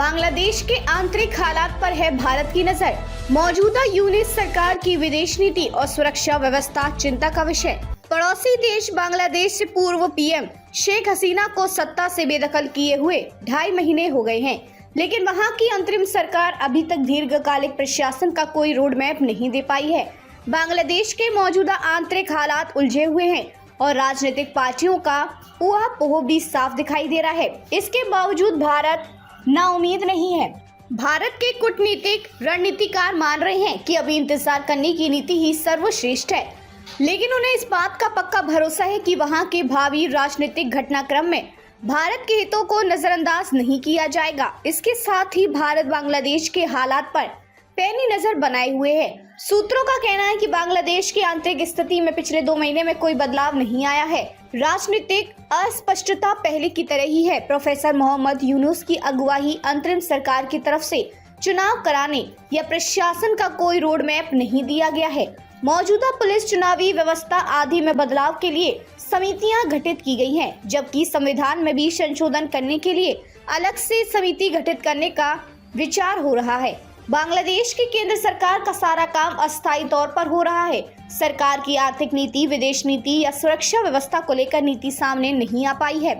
बांग्लादेश के आंतरिक हालात पर है भारत की नजर। मौजूदा यूनिस सरकार की विदेश नीति और सुरक्षा व्यवस्था चिंता का विषय। पड़ोसी देश बांग्लादेश से पूर्व पीएम शेख हसीना को सत्ता से बेदखल किए हुए 2.5 महीने हो गए हैं, लेकिन वहां की अंतरिम सरकार अभी तक दीर्घकालिक प्रशासन का कोई रोड मैप नहीं दे पाई है। बांग्लादेश के मौजूदा आंतरिक हालात उलझे हुए हैं और राजनीतिक पार्टियों का ऊहापोह भी साफ दिखाई दे रहा है। इसके बावजूद भारत नाउम्मीद नहीं है। भारत के कूटनीतिक रणनीतिकार मान रहे हैं कि अभी इंतजार करने की नीति ही सर्वश्रेष्ठ है, लेकिन उन्हें इस बात का पक्का भरोसा है कि वहां के भावी राजनीतिक घटनाक्रम में भारत के हितों को नजरअंदाज नहीं किया जाएगा। इसके साथ ही भारत बांग्लादेश के हालात पर पैनी नजर बनाए हुए है। सूत्रों का कहना है कि बांग्लादेश की आंतरिक स्थिति में पिछले 2 महीने में कोई बदलाव नहीं आया है। राजनीतिक अस्पष्टता पहले की तरह ही है। प्रोफेसर मोहम्मद यूनुस की अगुवाई अंतरिम सरकार की तरफ से चुनाव कराने या प्रशासन का कोई रोड मैप नहीं दिया गया है। मौजूदा पुलिस चुनावी व्यवस्था आदि में बदलाव के लिए समितियां गठित की गई हैं, जबकि संविधान में भी संशोधन करने के लिए अलग से समिति गठित करने का विचार हो रहा है। बांग्लादेश की केंद्र सरकार का सारा काम अस्थायी तौर पर हो रहा है। सरकार की आर्थिक नीति, विदेश नीति या सुरक्षा व्यवस्था को लेकर नीति सामने नहीं आ पाई है।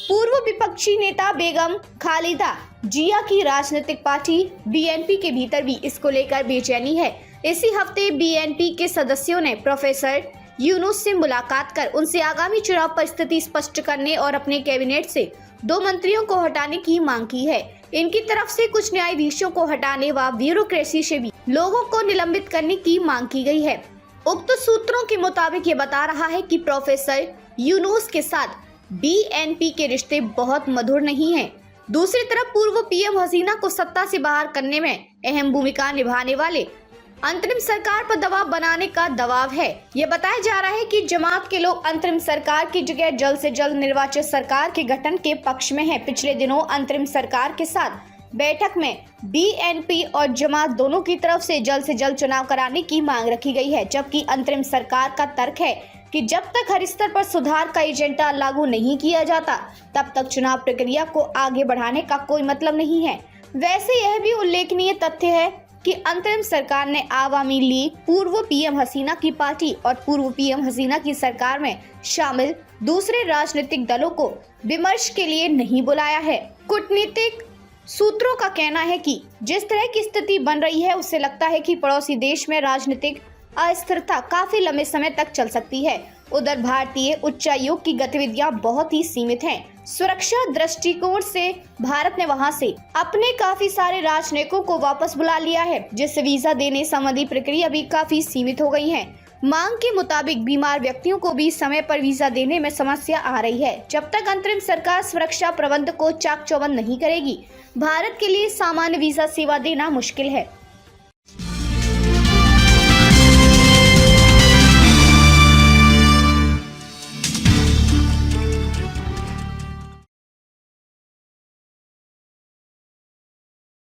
पूर्व विपक्षी नेता बेगम खालिदा जिया की राजनीतिक पार्टी बीएनपी के भीतर भी इसको लेकर बेचैनी है। इसी हफ्ते बीएनपी के सदस्यों ने प्रोफेसर यूनुस से मुलाकात कर उनसे आगामी चुनाव पर स्थिति स्पष्ट करने और अपने कैबिनेट से 2 मंत्रियों को हटाने की मांग की है। इनकी तरफ से कुछ न्यायाधीशों को हटाने व ब्यूरोक्रेसी से भी लोगों को निलंबित करने की मांग की गई है। उक्त सूत्रों के मुताबिक ये बता रहा है कि प्रोफेसर यूनुस के साथ बीएनपी के रिश्ते बहुत मधुर नहीं हैं। दूसरी तरफ पूर्व पीएम हसीना को सत्ता से बाहर करने में अहम भूमिका निभाने वाले अंतरिम सरकार पर दबाव बनाने का दबाव है। ये बताया जा रहा है कि जमात के लोग अंतरिम सरकार की जगह जल्द से जल्द निर्वाचित सरकार के गठन के पक्ष में हैं। पिछले दिनों अंतरिम सरकार के साथ बैठक में बीएनपी और जमात दोनों की तरफ से जल्द चुनाव कराने की मांग रखी गई है, जबकि अंतरिम सरकार का तर्क है कि जब तक हर स्तर पर सुधार का एजेंडा लागू नहीं किया जाता, तब तक चुनाव प्रक्रिया को आगे बढ़ाने का कोई मतलब नहीं है। वैसे यह भी उल्लेखनीय तथ्य है कि अंतरिम सरकार ने आवामी लीग, पूर्व पीएम हसीना की पार्टी और पूर्व पीएम हसीना की सरकार में शामिल दूसरे राजनीतिक दलों को विमर्श के लिए नहीं बुलाया है। कूटनीतिक सूत्रों का कहना है कि जिस तरह की स्थिति बन रही है, उससे लगता है कि पड़ोसी देश में राजनीतिक अस्थिरता काफी लंबे समय तक चल सकती है। उधर भारतीय उच्चायोग की गतिविधियां बहुत ही सीमित हैं। सुरक्षा दृष्टिकोण से भारत ने वहां से अपने काफी सारे राजनयिकों को वापस बुला लिया है, जिससे वीजा देने संबंधी प्रक्रिया भी काफी सीमित हो गई है। मांग के मुताबिक बीमार व्यक्तियों को भी समय पर वीजा देने में समस्या आ रही है। जब तक अंतरिम सरकार सुरक्षा प्रबंध को चाक चौबंद नहीं करेगी, भारत के लिए सामान्य वीजा सेवा देना मुश्किल है।